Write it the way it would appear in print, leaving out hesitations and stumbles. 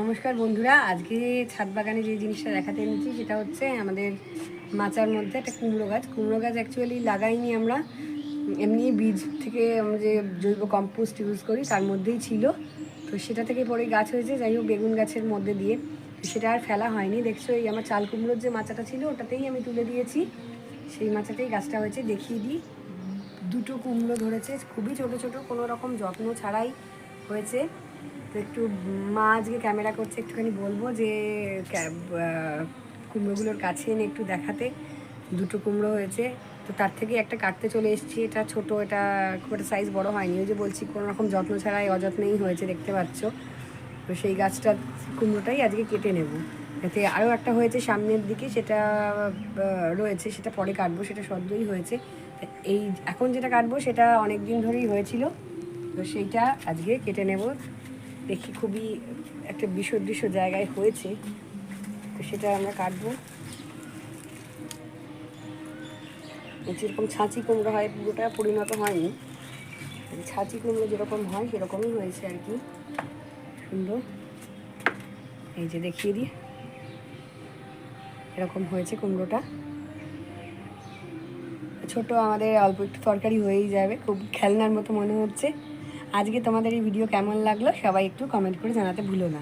নমস্কার বন্ধুরা, আজকে ছাদ বাগানে যে জিনিসটা দেখাতে এনেছি সেটা হচ্ছে আমাদের মাচার মধ্যে একটা কুমড়ো গাছ। কুমড়ো গাছ অ্যাকচুয়ালি লাগাইনি আমরা, এমনি বীজ থেকে আমরা যে জৈব কম্পোস্ট ইউজ করি তার মধ্যেই ছিল, তো সেটা থেকে পরে গাছ হয়েছে। যাই হোক, বেগুন গাছের মধ্যে দিয়ে তো সেটা আর ফেলা হয়নি। দেখছো এই আমার চাল কুমড়োর যে মাচাটা ছিল ওটাতেই আমি তুলে দিয়েছি, সেই মাচাতেই গাছটা হয়েছে। দেখিয়ে দিই, দুটো কুমড়ো ধরেছে, খুবই ছোট ছোট, কোনো রকম যত্ন ছাড়াই হয়েছে। তো একটু মা আজকে ক্যামেরা করছে, একটুখানি বলবো যে কুমড়োগুলোর কাছে এনে একটু দেখাতে। দুটো কুমড়ো হয়েছে, তো তার থেকে একটা কাটতে চলে এসেছি। এটা ছোট, এটা খুব একটা সাইজ বড় হয়নি, ওই যে বলছি কোনো রকম যত্ন ছাড়াই অযত্নেই হয়েছে, দেখতে পাচ্ছ। তো সেই গাছটা কুমড়োটাই আজকে কেটে নেব। এতে আরও একটা হয়েছে সামনের দিকে, সেটা রয়েছে, সেটা পরে কাটবো, সেটা সদ্যই হয়েছে। এই এখন যেটা কাটবো সেটা অনেক দিন ধরেই হয়েছিল, তো সেইটা আজকে কেটে নেব। দেখি খুবই একটা বিসদৃশ্য জায়গায় হয়েছে, তো সেটা আমরা কাটবো। যেরকম ছাঁচি কুমড়ো হয়, পুরোটা পরিণত হয়নি, ছাঁচি কুমড়ো যেরকম হয় সেরকমই হয়েছে আর কি, সুন্দর। এই যে দেখিয়ে দিই, এরকম হয়েছে কুমড়োটা। ছোট, আমাদের অল্প একটু তরকারি হয়েই যাবে, খুব খেলনার মতো মনে হচ্ছে। আজকে তোমাদের এই ভিডিও কেমন লাগলো সবাই একটু কমেন্ট করে জানাতে ভুলো না।